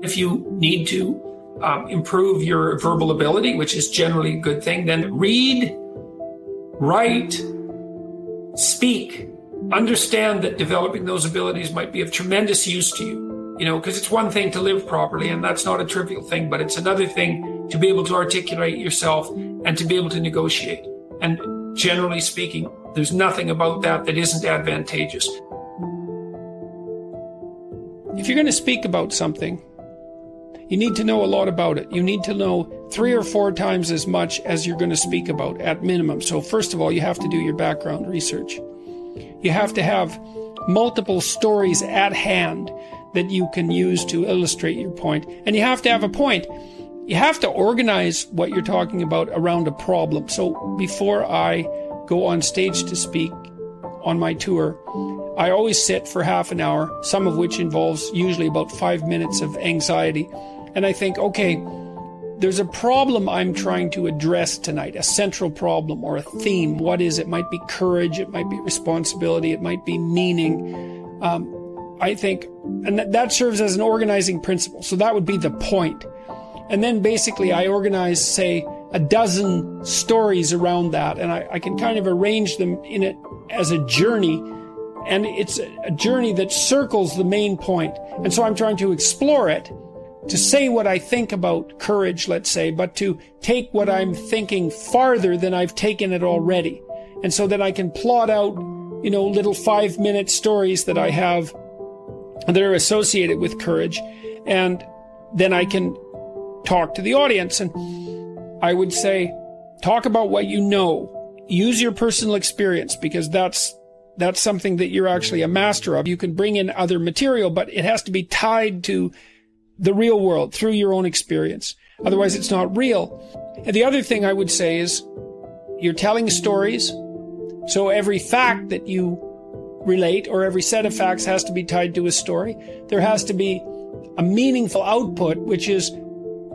If you need to improve your verbal ability, which is generally a good thing, then read, write, speak. Understand that developing those abilities might be of tremendous use to you, because it's one thing to live properly, and that's not a trivial thing, but it's another thing to be able to articulate yourself and to be able to negotiate. And generally speaking, there's nothing about that that isn't advantageous. If you're going to speak about something, you need to know a lot about it. You need to know 3 or 4 times as much as you're going to speak about at minimum. So first of all, you have to do your background research. You have to have multiple stories at hand that you can use to illustrate your point. And you have to have a point. You have to organize what you're talking about around a problem. So before I go on stage to speak on my tour, I always sit for half an hour, some of which involves usually about 5 minutes of anxiety. And I think, okay, there's a problem I'm trying to address tonight, a central problem or a theme. What is it? It might be courage, it might be responsibility, it might be meaning. I think, and that serves as an organizing principle. So that would be the point. And then basically I organize, say, a dozen stories around that, and I can kind of arrange them in it as a journey. And it's a journey that circles the main point. And so I'm trying to explore it, to say what I think about courage, let's say, but to take what I'm thinking farther than I've taken it already. And so that I can plot out, little 5-minute stories that I have that are associated with courage. And then I can talk to the audience. And I would say, talk about what you know. Use your personal experience, because that's something that you're actually a master of. You can bring in other material, but it has to be tied to the real world through your own experience. Otherwise, it's not real. And the other thing I would say is you're telling stories. So every fact that you relate or every set of facts has to be tied to a story. There has to be a meaningful output, which is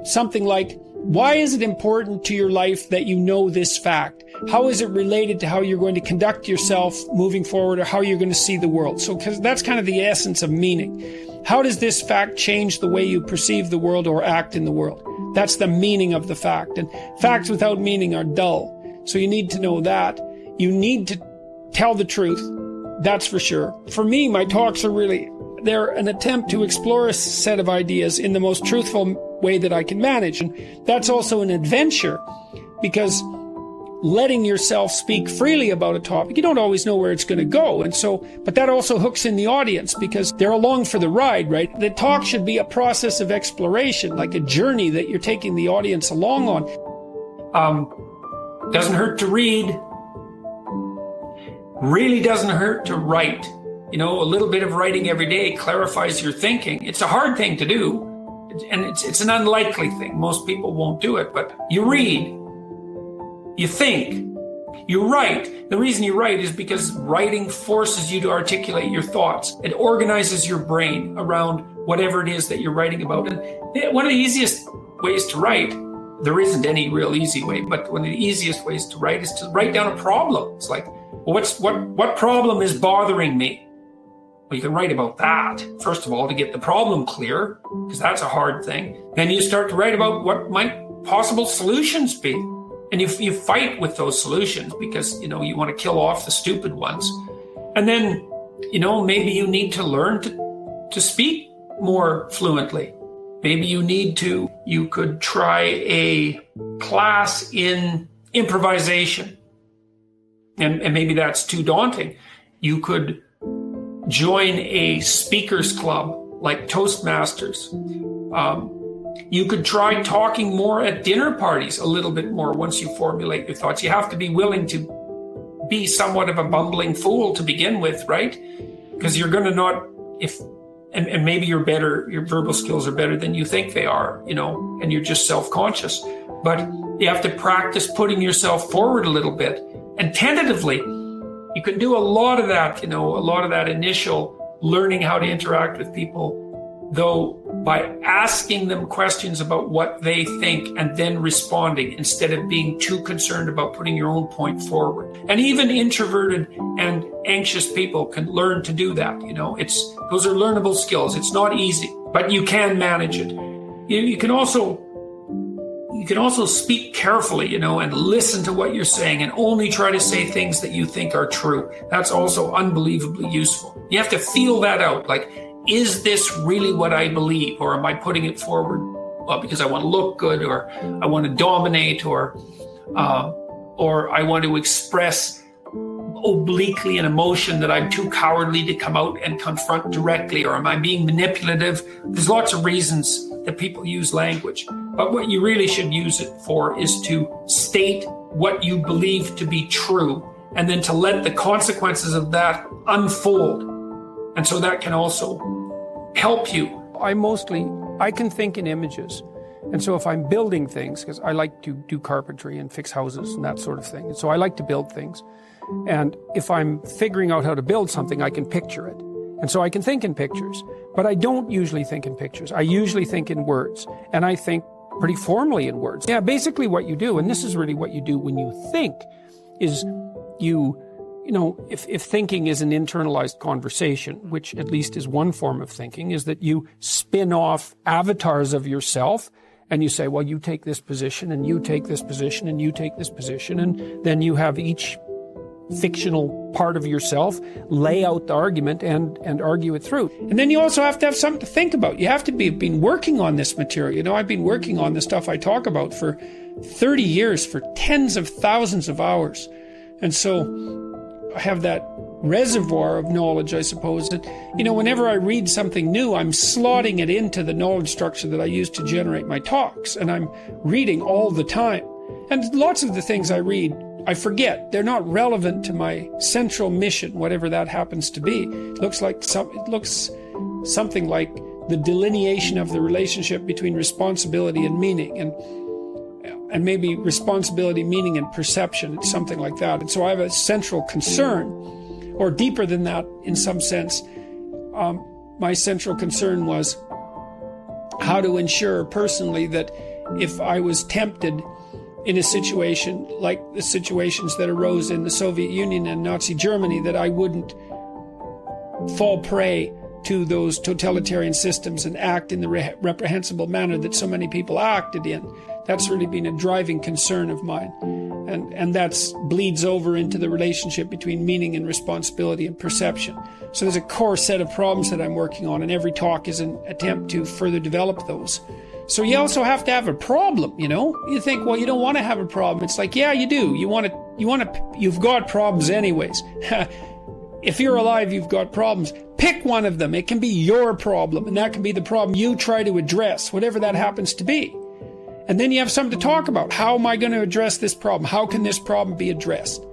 something like, why is it important to your life that you know this fact? How is it related to how you're going to conduct yourself moving forward, or how you're going to see the world? So, because that's kind of the essence of meaning. How does this fact change the way you perceive the world or act in the world? That's the meaning of the fact. And facts without meaning are dull. So you need to know that. You need to tell the truth. That's for sure. For me, my talks they're an attempt to explore a set of ideas in the most truthful way that I can manage. And that's also an adventure, because letting yourself speak freely about a topic, you don't always know where it's going to go. And so, but that also hooks in the audience, because they're along for the ride, right? The talk should be a process of exploration, like a journey that you're taking the audience along on. Doesn't hurt to read. Really doesn't hurt to write. A little bit of writing every day clarifies your thinking. It's a hard thing to do, and it's an unlikely thing. Most people won't do it, but you read, you think, you write. The reason you write is because writing forces you to articulate your thoughts. It organizes your brain around whatever it is that you're writing about. And one of the easiest ways to write, there isn't any real easy way, but one of the easiest ways to write is to write down a problem. It's like, well, what problem is bothering me? Well, you can write about that, first of all, to get the problem clear, because that's a hard thing. Then you start to write about what might possible solutions be. And you fight with those solutions, because, you want to kill off the stupid ones. And then, maybe you need to learn to speak more fluently. Maybe you could try a class in improvisation. And maybe that's too daunting. You could join a speakers club like Toastmasters. You could try talking more at dinner parties a little bit more once you formulate your thoughts. You have to be willing to be somewhat of a bumbling fool to begin with, right? Because you're going to not, and maybe your verbal skills are better than you think they are, and you're just self-conscious. But you have to practice putting yourself forward a little bit, and tentatively. You can do a lot of that, a lot of that initial learning how to interact with people, though, by asking them questions about what they think and then responding, instead of being too concerned about putting your own point forward. And even introverted and anxious people can learn to do that. Those are learnable skills. It's not easy, but you can manage it. You can also speak carefully, and listen to what you're saying and only try to say things that you think are true. That's also unbelievably useful. You have to feel that out. Like, is this really what I believe? Or am I putting it forward, well, because I want to look good, or I want to dominate, or I want to express obliquely an emotion that I'm too cowardly to come out and confront directly, or am I being manipulative? There's lots of reasons that people use language, but what you really should use it for is to state what you believe to be true, and then to let the consequences of that unfold. And so that can also help you. I can think in images. And so if I'm building things, because I like to do carpentry and fix houses and that sort of thing, and so I like to build things. And if I'm figuring out how to build something, I can picture it. And so I can think in pictures, but I don't usually think in pictures. I usually think in words, and I think pretty formally in words. Yeah, basically what you do, and this is really what you do when you think, is if thinking is an internalized conversation, which at least is one form of thinking, is that you spin off avatars of yourself, and you say, well, you take this position, and you take this position, and you take this position, and then you have each fictional part of yourself lay out the argument and argue it through. And then you also have to have something to think about. You have to been working on this material. I've been working on the stuff I talk about for 30 years, for tens of thousands of hours. And so I have that reservoir of knowledge, I suppose, that, whenever I read something new, I'm slotting it into the knowledge structure that I use to generate my talks. And I'm reading all the time. And lots of the things I read, I forget. They're not relevant to my central mission, whatever that happens to be. It looks something like the delineation of the relationship between responsibility and meaning, and maybe responsibility, meaning, and perception. It's something like that. And so I have a central concern, or deeper than that in some sense. My central concern was how to ensure personally that if I was tempted in a situation like the situations that arose in the Soviet Union and Nazi Germany, that I wouldn't fall prey to those totalitarian systems and act in the reprehensible manner that so many people acted in. That's really been a driving concern of mine. And that bleeds over into the relationship between meaning and responsibility and perception. So there's a core set of problems that I'm working on, and every talk is an attempt to further develop those. So you also have to have a problem, You think, well, you don't want to have a problem. It's like, yeah, you do. You've got problems anyways. If you're alive, you've got problems. Pick one of them. It can be your problem, and that can be the problem you try to address, whatever that happens to be. And then you have something to talk about. How am I going to address this problem? How can this problem be addressed?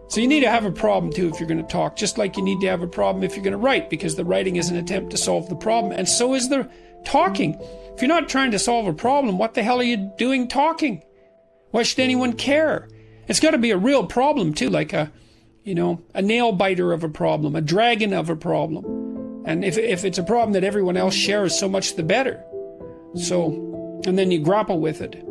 So you need to have a problem too if you're going to talk, just like you need to have a problem if you're going to write, because the writing is an attempt to solve the problem, and so is the talking. If you're not trying to solve a problem, what the hell are you doing talking? Why should anyone care? It's got to be a real problem too, like a nail biter of a problem, a dragon of a problem. And if it's a problem that everyone else shares, so much the better. So, and then you grapple with it.